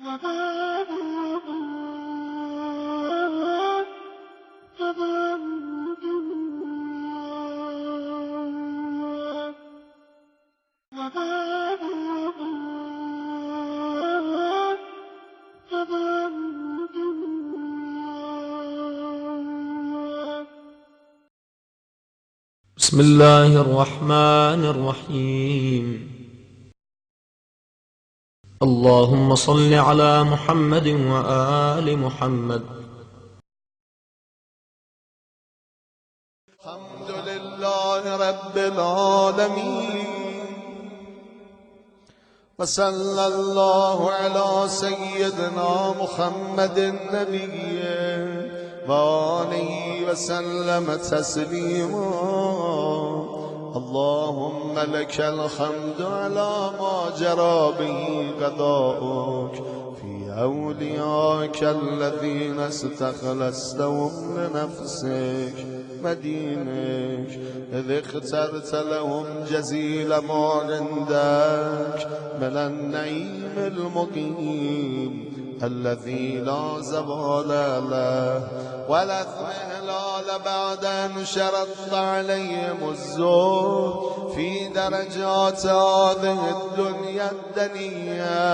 بسم الله الرحمن الرحيم. اللهم صل على محمد وآل محمد. الحمد لله رب العالمين، وصلى الله على سيدنا محمد النبي وآله وسلم تسليما. اللهم لك الحمد على ما جرى به قضاؤك في أوليائك الذين استخلصتهم لنفسك مدينك، إذ اخترت لهم جزيل ما عندك من النعيم المقيم الذي لا زوال له ولا اضمحلال بعد أن شرطت عليهم الزهد في درجات هذه الدنيا الدنيا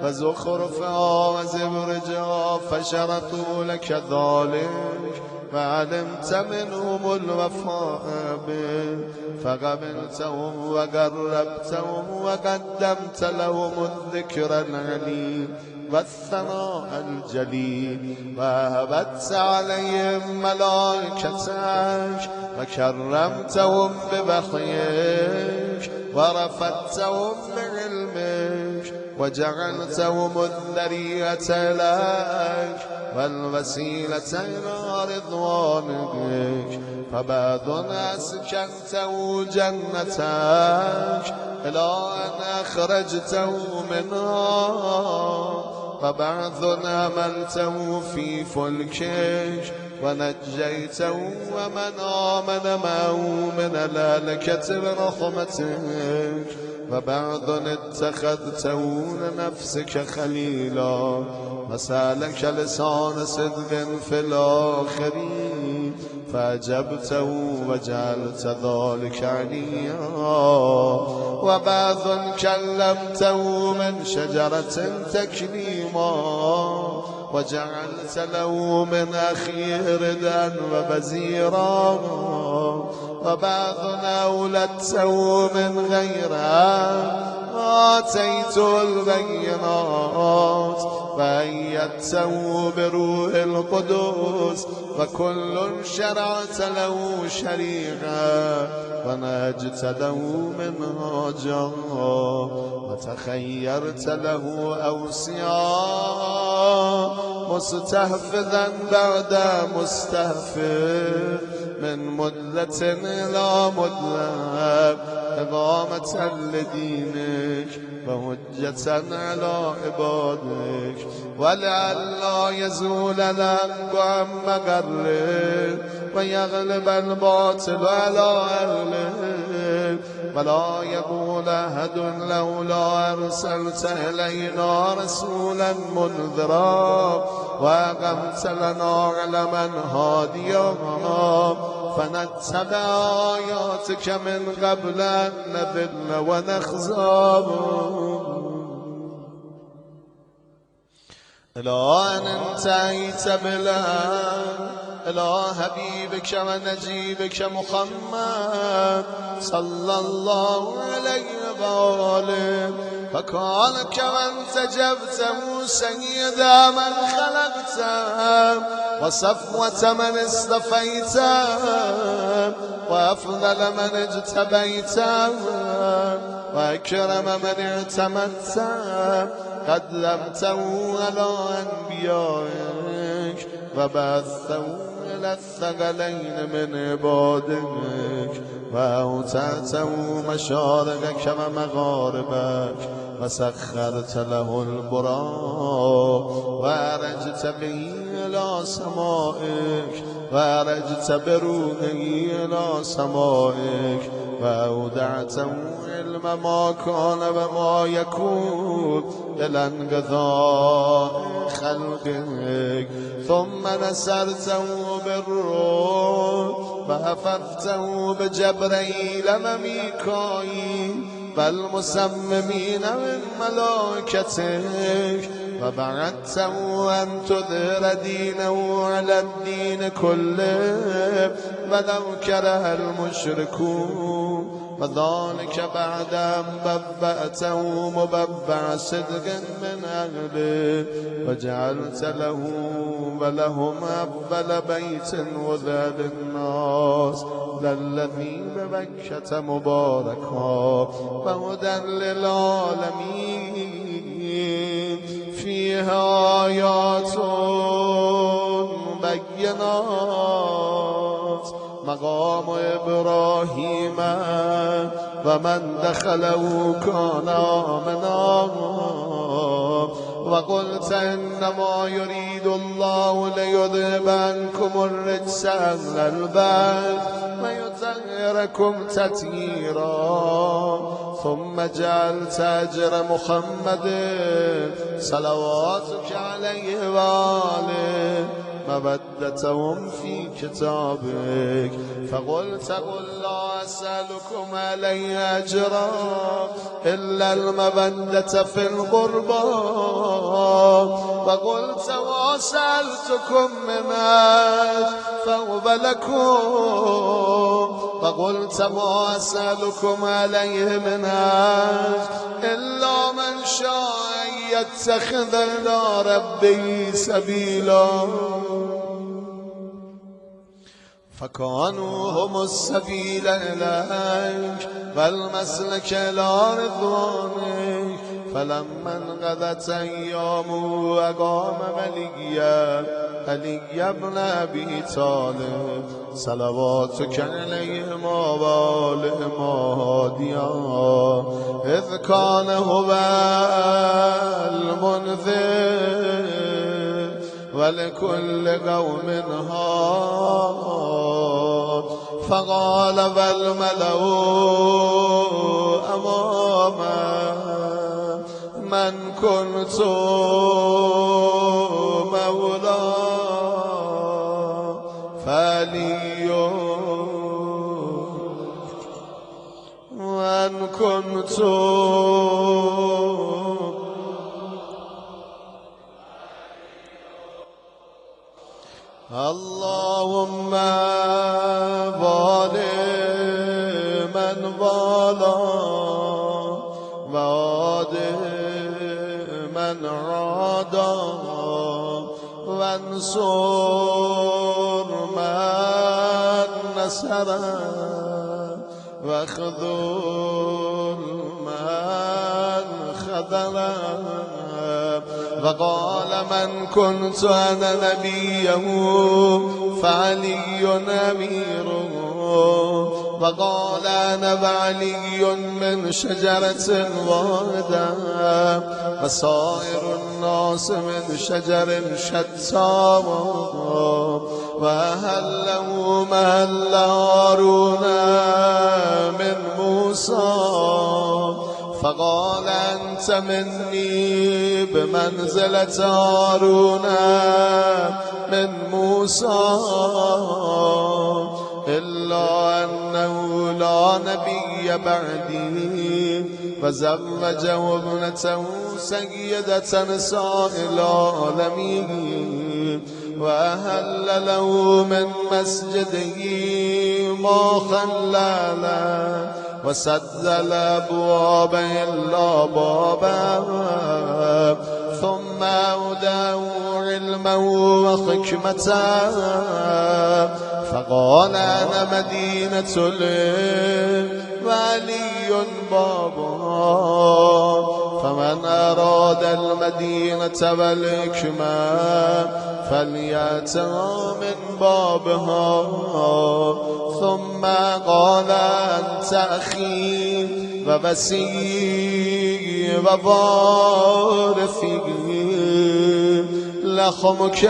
وزخرفها وزبرجها، فشرطوا لك ذلك فعلمت منهم الوفاء به فقبلتهم وقربتهم وقدمت لهم الذكر العليم والثناء الجليل، وهبت عليهم ملائكتك وكرمتهم بوحيك ورفعتهم بعلمك وجعلتهم الذرية لك والوسيلة إلى رضوانك، فبعض أسكنته جنتك إلى أن أخرجته منها، وبعض أمنته في فلكك ونجيته ومن آمن معه من الهلكة برحمتك، وبعض اتخذته لنفسك خليلا وسالك لسان صدق في الآخرين فأجبته وجعلت ذلك عليا، وبعض كلمته من شجرة تكليما وجعلت له من أخيه ردا وبزيرا، وبعض أولدته من غيره آتيت البينات وأيدته بروح القدس، وكل شرعت له شريعة ونهجت له منهاجا وتخيرت له أوصياء مستحفظا بعد مستحفظ من مدة إلى مدة إقامة لدينك وهجة على عبادك، ولئلا يزول الحق عن مقره ويغلب الباطل على أهله، ولا يقول أحد لولا أرسلت إلينا رسولا منذرا وأقمت لنا علما هاديا فنتبع آياتك من قبل أن نذل ونخزى، إلى أن انتهيت بالأمر إلى حبيبك ونجيبك محمد صلى الله عليه وآله، فكان كمن تجبته سيد من خلقته وصفوة من اصطفيته وأفضل من اجتبيته وأكرم من اعتمدته، قدمته على أنبيائك وبعثته إلى الثقلين من عبادك، وأوتعته مشارقك ومغاربك وسخرت له البراق وأرجت به إلى سمائك وأرجت بروحه إلى سمائك، وأودعته علم ما كان وما يكون إلى انقضاء خلقك ثم نسرته بالروح فأففته بجبريل وميكائيل والمسممين من ملائكتك وبعثته أن تظهر دينه على الدين كله ولو كره المشركون وذلك بعد أن ببأته مببع صدق من أهله وجعلت له ولهم أفضل بيت وذا للناس للذي ببكة مباركا وهدى للعالمين فيها آيات بينات مقام إبراهيم ومن دخله كان آمنا وقلت إنما يريد الله ليذهب عنكم الرجس أهل البيت ويطهركم تطهيرا ثم جعلت أجر محمد صلواتك عليه وآله مودتهم في كتابك فقلت قل لا أسألكم عليه أجرا إلا المودة في القربى وقلت وسألتكم من أجر فهو لكم وقلت ما أسألكم عليه من أجر إلا من شاء يتخذ إلى ربه سبيلا فكانوا هم السبيل إليك والمسلك إلى رضوانك فلما انقضت أيامه أقام علي بن أبي طالب صلواتك عليهم وآلهم هاديا إذ كان هو المنذر ولكل قوم هاد فقال والملأ أمامه من كنت مولاه فعلي من كنت اللهم والي من والى وعاد من عادى وانصر من نصر واخذل من خذل وقال من كنت أنا نبيه فعلي أميره وقال أنا وعلي من شجرة واحدة وسائر الناس من شجر شتى وأهله مهل هارون من موسى فقال أنت مني بمنزلة هارون من موسى إلا أنه لا نبي بعدي فزوجه ابنته سيدة نساء العالمين وأهل له من مسجده ما خلل وسد الأبواب إلا بابا ثم أوداه علما وحكمة فقال أنا مدينة وعلي بابها فمن أراد المدينة والحكمة فليأتها من بابها ثم قال أنت أخي ووسي ووارثي لحمك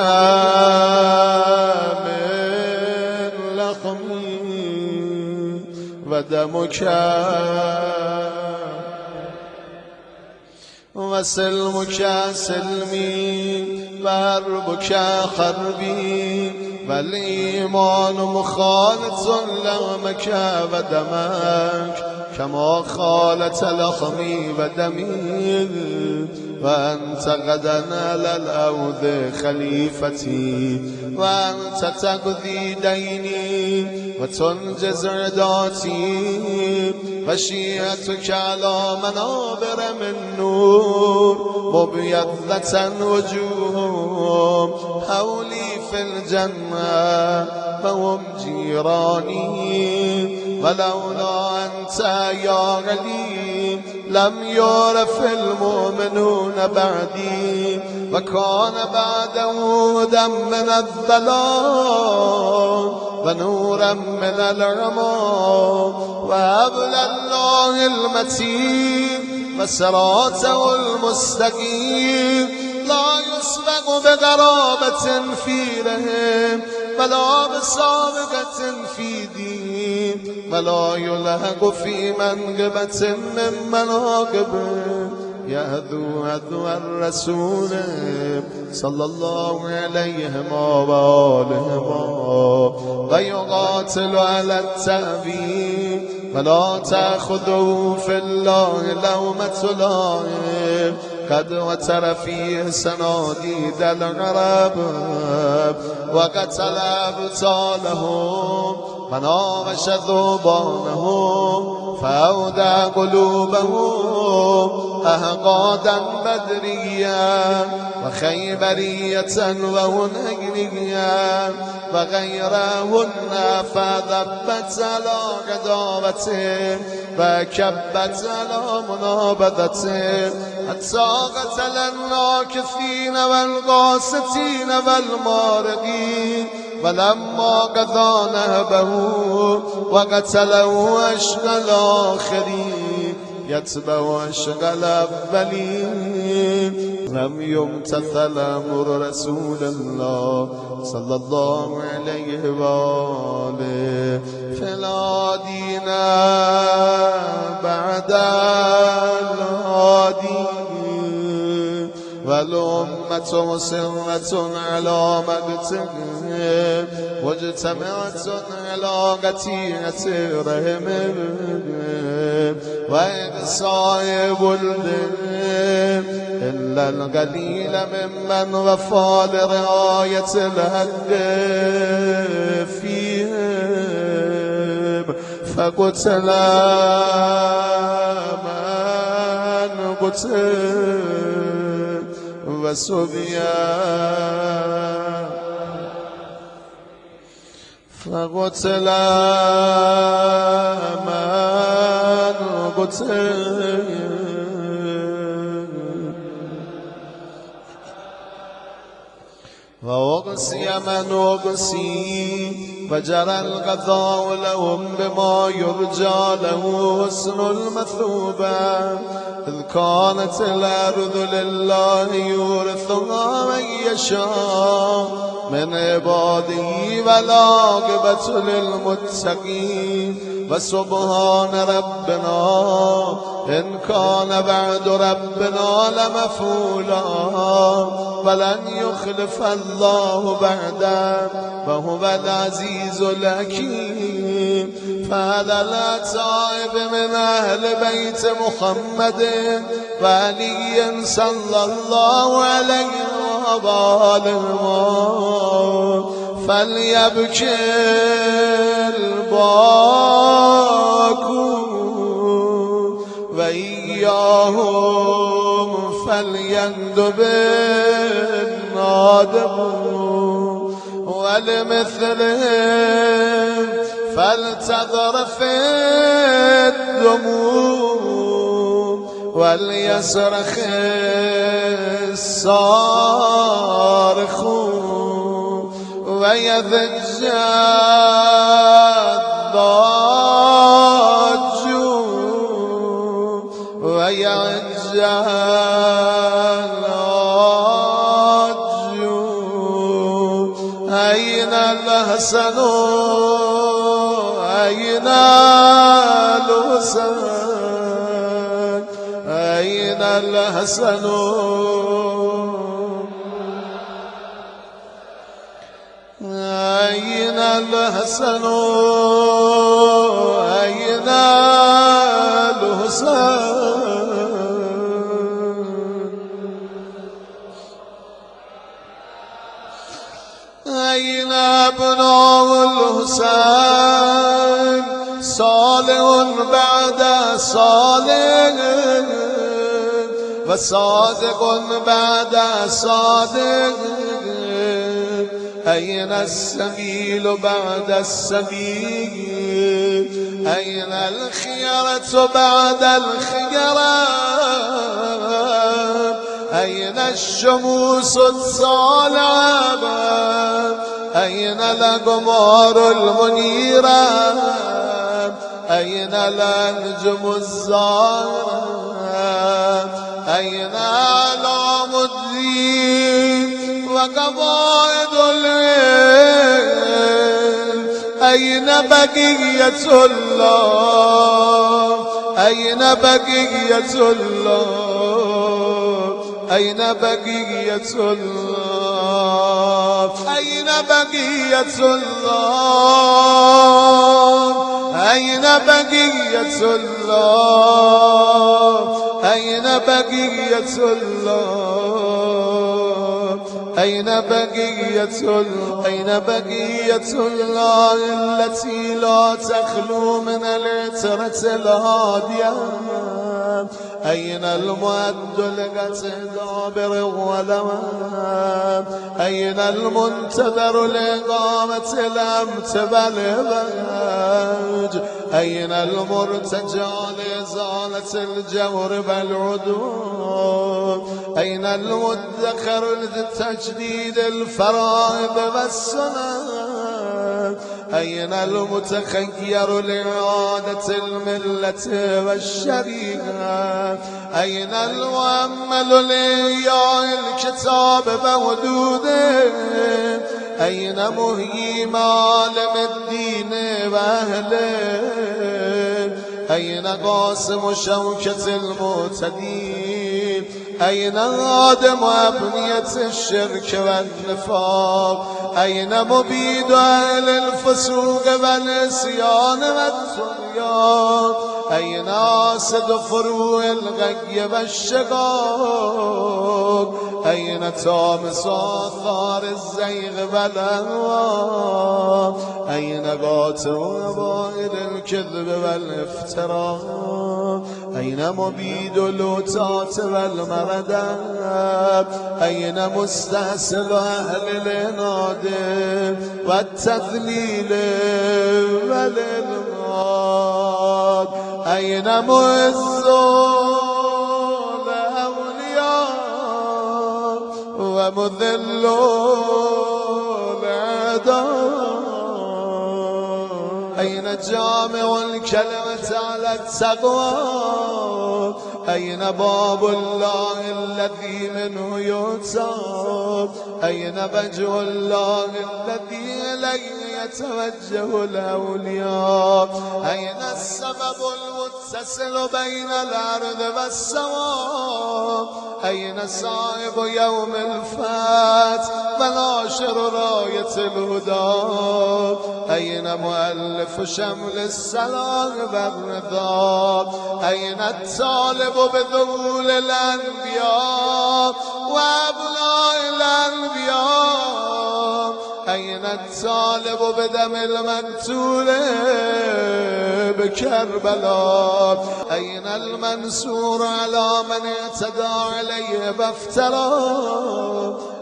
من لحمي ودمك و سلمک سلمی و حربک حربی و الایمان مخالط لحمک و دمک کما خالط لحمی و دمی و انت غدا علی الارض خلیفتی و انت تقضی دینی و تنجز عداتی و شیعتک علی منابر من نور مبیضة وجوههم حولی فی الجنة فهم جیرانی ولولا انت یا علی لم يعرف المؤمنون بعدي وكان بعده هدى من الظلام ونورا من العمى وحبل الله المتين وصراطه المستقيم لا يسبق بغرابة في رحم ولا بسابقة في دين ولا يلحق في منقبة من مناقبه يهدو هدو الرسول صلى الله عليه وآله ويقاتل على التأويل ولا تأخذه في الله لومة لائم قد وتر فيه صناديد العرب وقتل أبطالهم وناوش ذوبانهم فأودع قلوبهم أحقادا بدريا وخيبرية وهنيريا وغيرهن فذبت على قدامته وكبت على منابذته حتى قتل الناكثين والقاسطين والمارقين ولما قضى نهبه وقتله أشقى الآخرين يتبع أشقى الأولين لم يمتثل أمر رسول الله صلى الله عليه وآله فلا دين بعد الهادي والأمة مصرة على مقتهم واجتمعت على قتيعة رحمهم وإقصاء ولدهم إلا القليل ممن وفى لرعاية الحق فيهم فقتل من قتل وسبيان فقتل من قتل وأغسي من أغسي وجرى القضاء لهم بما يرجى له حسن المثوبة إذ كانت الأرض لله يورثها من يشاء من عباده والعاقبة للمتقين وسبحان ربنا إن كان بعد ربنا لمفعولا ولن يخلف الله بعده وهو العزيز الحكيم فهذا الأتائب من أهل بيت محمد وعلي صلى الله عليه وآله فليبكي الباكون وإياهم فليندب النادمون ولمثلهم فلتذرف الدموع وليصرخ الصارخون ويضج الضاجون ويعج العاجون أين الحسن أين الحسن أين الحسن أين الحسن أين الحسين أين ابناء الحسين صالح بعد صالح وصادق بعد صادق أين السبيل بعد السبيل أين الخيرة بعد الخيرة أين الشموس الصالعة أين الأقمار المنيرة أين الأنجم الزاهرة أين أعلام الدين وقواعد العلم أين بقية الله أين بقية الله أين بقية الله أين بقية الله أين بقية الله أين بقية الله أين بقية الله أين بقية الله التي لا تخلو من العترة الهادية أين المعد لقتدى بالغلوان أين المنتظر لإقامة الأمت بالباج أين المرتجى لإزالة الجور بالعدوان أين المدخر لتجديد الفرائض والسنن أين المتخير لإعادة الملة والشريعة أين المؤمل لإحياء الكتاب بحدوده أين مهيي معالم الدين وأهله أين قاسم شوكة المعتدين أين هادم أبنية الشرك والنفاق أين مبيد أهل الفسوق والعصيان والطغيان أين آسد فروع الغي والشقاق أين طامس آثار الزيغ والأهواء أين قاتل وبائل الكذب والافتراء أين مبيد اللوتات والمردات أين مستحسن أهل العناد والتذليل والإلغاد أين معز الأولياء ومذل الأعداء أين جامع الكلمة على التقوى أين باب الله الذي منه يؤتى أين وجه الله الذي إليه يتوجه الأولياء أين السبب المتصل بين الأرض والسماء أين صاحب يوم الفتح وناشر راية الهدى أين مؤلف شمل السلام والرضا أين الطالب بذبول الأنبياء وأبناء الأنبياء أين الطالب بدم المقتول بكربلاء أين المنصور على من اعتدى عليه بافترى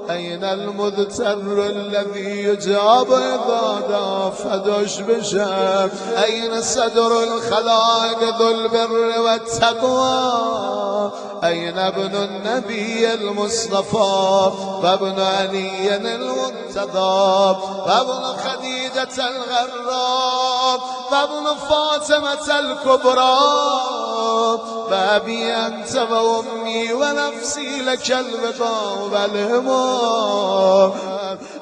أين المذتر الذي يجاب إذا دافدش بشام أين صدر الخلائق ذو البر والتقوى أين ابن النبي المصطفى وابن علي المرتضى وابن خديجة الغراء وابن فاطمة الكبرى بابي أنت وأمي ونفسي لك البقاء والهمام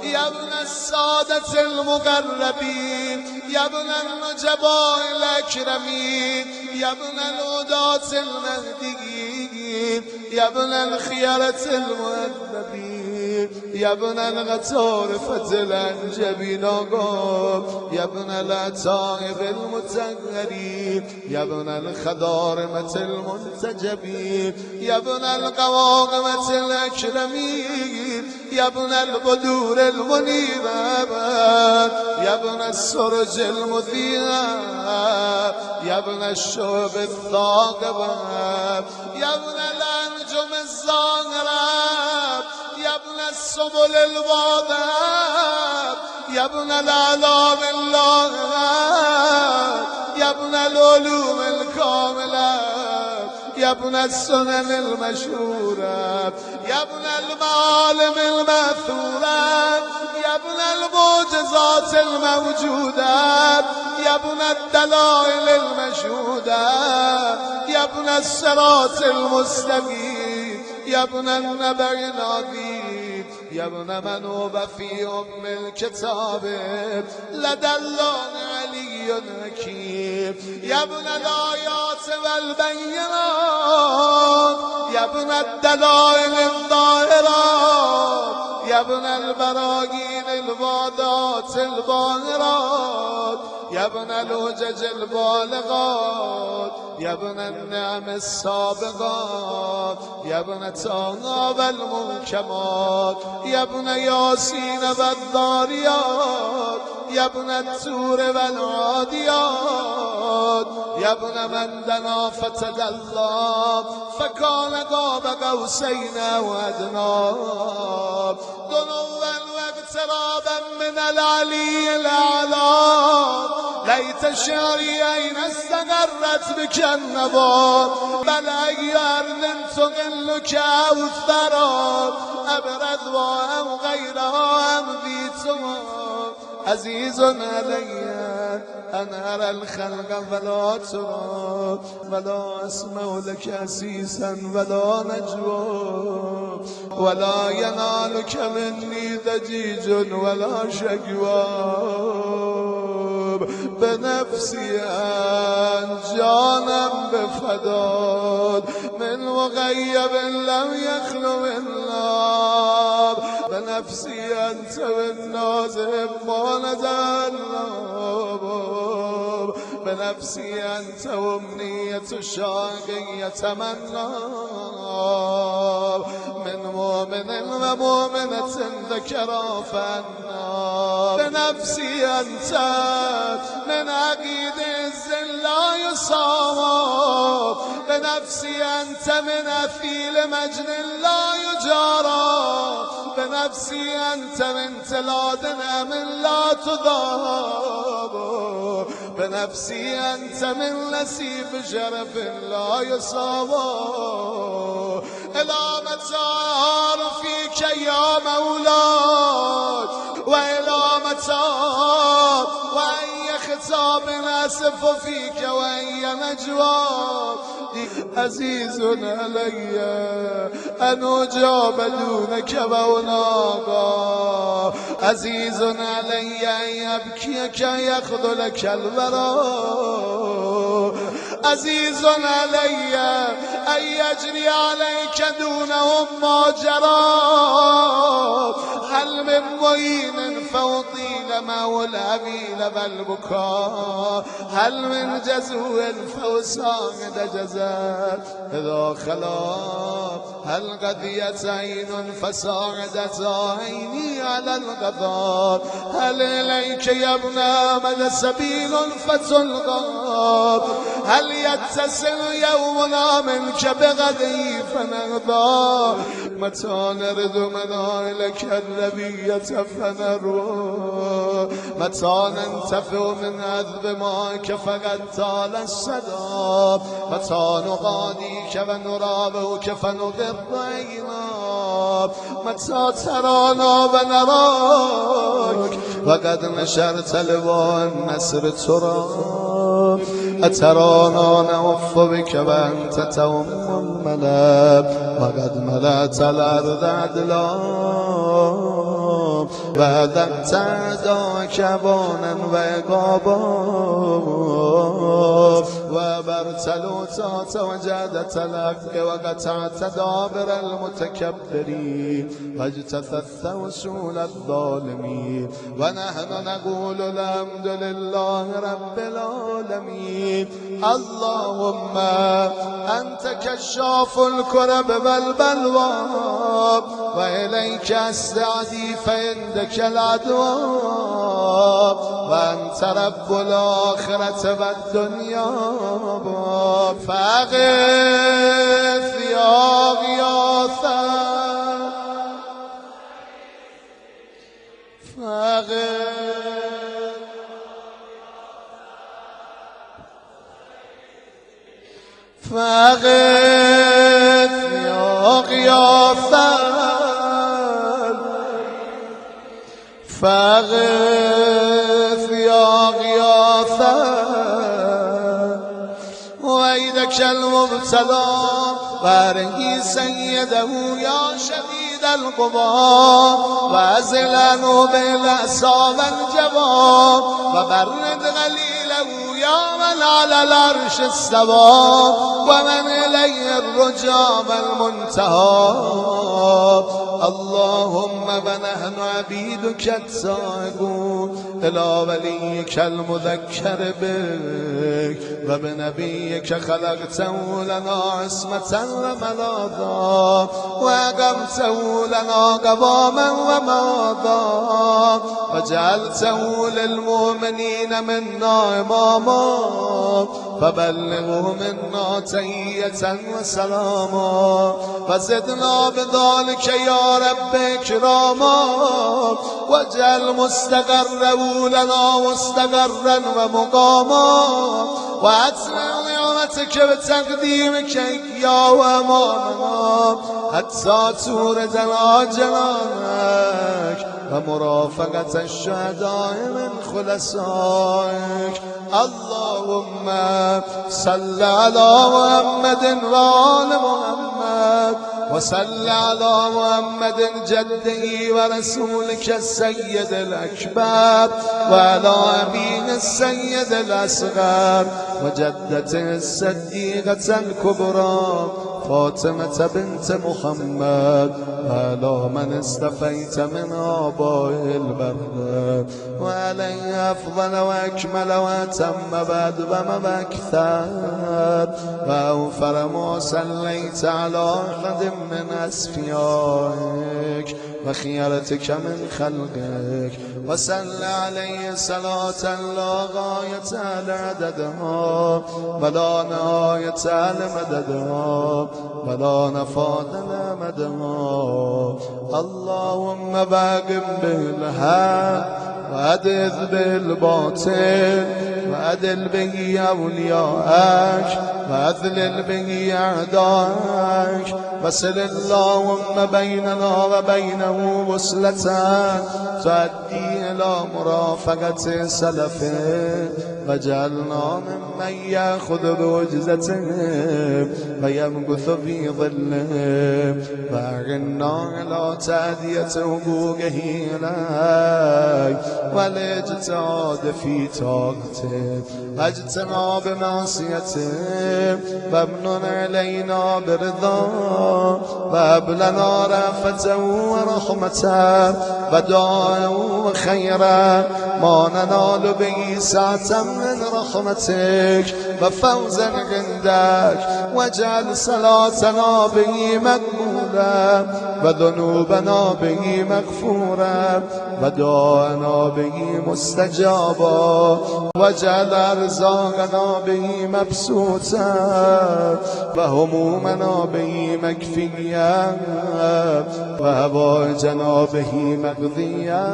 يا يا ابن السادة المقربين يا ابن النجباء الأكرمين يا ابن الهداة المهديين يا ابن الخيرة المؤدبين يا ابن الغطارفة الأنجبين يا ابن الأتائب المتغرين يا ابن الخضارمة المنتجبين يا ابن القواقمة الأكرمين يا ابن البدور المنيرة يا ابن السرج المذيعة يا ابن الشعب الثاقبة يا ابن الأنجم الزاهرة يا ابن السبل الواضحة يا ابن الأعلام اللاهرة يا ابن العلوم الكاملة يا ابن السنن المشهورة يا ابن المعالم المأثورة يا ابن المعجزات الموجودة يا ابن الدلائل المشهودة يا ابن الصراط المستقيم يا ابن النبأ العظيم يا ابن من هو في أم الكتاب لدى الله علي حكيم يا ابن الآيات والبينات يا ابن الدلائل الظاهرات يا ابن البراهين الواضحات الباهرات يا ابن الحجج البالغات يا ابن النعم السابقات يا ابن طه والمنكمات يا ابن ياسين والذاريات يا ابن التور والعاديات يا ابن من دنا فتدلى فكان قاب قوسين او ادنى دنوا واقترابا من العلي الاعلى ليت شعري اين استقرت بك النبات بل اي ارض تغلك او الثرى ابرد وام غيرها ام ذي تمام عزيز علي أن أرى الخلق فلا ترى ولا أسمع لك أسيسا ولا نجوى ولا ينالك مني ضجيج ولا شكوى بنفسي أنجانا بفداد من مغيب لم يخلو من نار بنفسي أنت بالنازم ما نزل بنفسي أنت وأمنية الشاقي يتمنى من مؤمن ومؤمنة ذكرى فأنا بنفسي أنت من عقيد عز لا يصاب بنفسي أنت من أثيل مجن لا يجارى بنفسي أنت من تلاد نعم لا تضاب بنفسي أنت من نسيب شرف لا يصاب إلى متى فيك يا مولاي وإلى متى وأي خطاب أسف فيك وأي نجوى عزيز علي أن أجاب دونك وأناغا عزيز علي أن يبكيك يخذلك الورى عزيز علي أن يجري عليك دونهم ما جرى هل من معين فأطيل مولى بيل والبكاء هل من جزو فأساعد جزاء إذا خلا هل قضيت عين فساعدت عيني على القضاء هل إليك يا ابن آمد سبيل فتلقى هل يتصل يومنا منك بغدي فنرضى متى نرد منائلك النبية فنروى متى ننتفع من عذب ماك فقد طال السدى متى نغاديك ونرابك فنغض عينا متى ترانا ونراك وقد نشرت لواء النسر تراب أترانا نوف بك وأنت توم الملا وقد ملأت الأرض عدلا وعدمت أعداءك بانا وعقابا وبرت الأوتات وجادت الحق وقطعت دابر المتكبرين واجتثثت وصول الظالمين ونحن نقول الحمد لله رب العالمين. اللهم أنت كشاف الكرب والبلوى وإليك أستعدي فعندك العدوى وأنت رب الآخرة والدنيا فأغث يا غياثا فأغث يا غياثا فأغث يا غياثا ويدك المبتلى وارهي سيده يا شديد القضاء وأزلنه بالأسى والجواب وبرد غليله يا من على العرش استوى ومن إليه الرجا والمنتهى. اللهم ونحن عبيدك التائبون إلى وليك المذكر بك وبنبيك خلقته لنا عصمة وملاذا وأقمته لنا قواما وماذا وجعلته للمؤمنين منا إماما فبلغه منا تحية وسلاما وزدنا بذلك يا رب إكراما واجعل مستقره لنا مستقرا ومقاما وأتمم نعمتك بتقديمك يا وأمامنا حتى توردنا جنانك ومرافقة الشهداء من خلصائك. اللهم صل على محمد وآل محمد وصل على محمد جده ورسولك السيد الأكبر وعلى أبيه السيد الأصغر وجدته الصديقة الكبرى فاطمة بنت محمد وعلى من استفيت من آبائه البر وعليه أفضل وأكمل وأتم بعد وما أكثر وأوفر ما صليت على أحد من أصفيائك وخيرتك من خلقك وصل عليه صلاة لا غاية لعددها ولا نهاية لمددها ولا نفاد لمدها. اللهم باقم بالحق وأدذ بالباطل وأدل به أولياءك وأذلل به أعداءك وصل اللهم بيننا وبينه وصلة تؤدي إلى مرافقة سلفه وجعلنا ممن يأخذ بوجزتهم ويمكث في ظلهم وأعنا على تأدية حقوقه إليك والاجتهاد في طاعته واجتناب معصيته وامنن علينا برضاه وهب لنا رأفته ورحمته ودعاءه وخيرا ما ننال به سعة من رحمتك وفوزا عندك واجعل صلاتنا به مقبولا وذنوبنا به مغفورا ودعاءنا به مستجابا واجعل أرزاقنا به مبسوطا وهمومنا به مكفيا وهوائجنا به مقضيا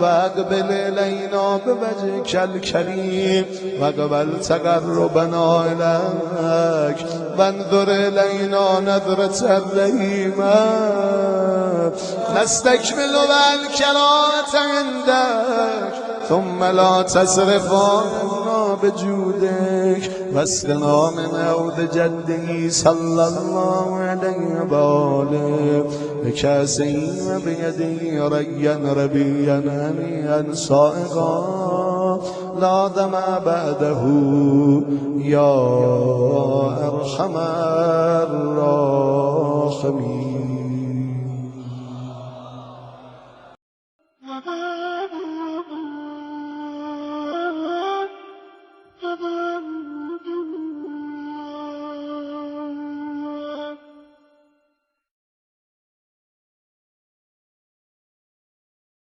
واقبل إلينا بوجهك الكريم واقبل تقربنا إليك وانظر إلينا نظرة الرحيمة نستكمل الكرامة عندك ثم لا تصرف عنا بجودك واسقنا من عود جده صلى الله عليه وآله بكاسه وبيده ريا ربيا هنيئا صائغا لا دمع بعده يا أرحم الراحمين.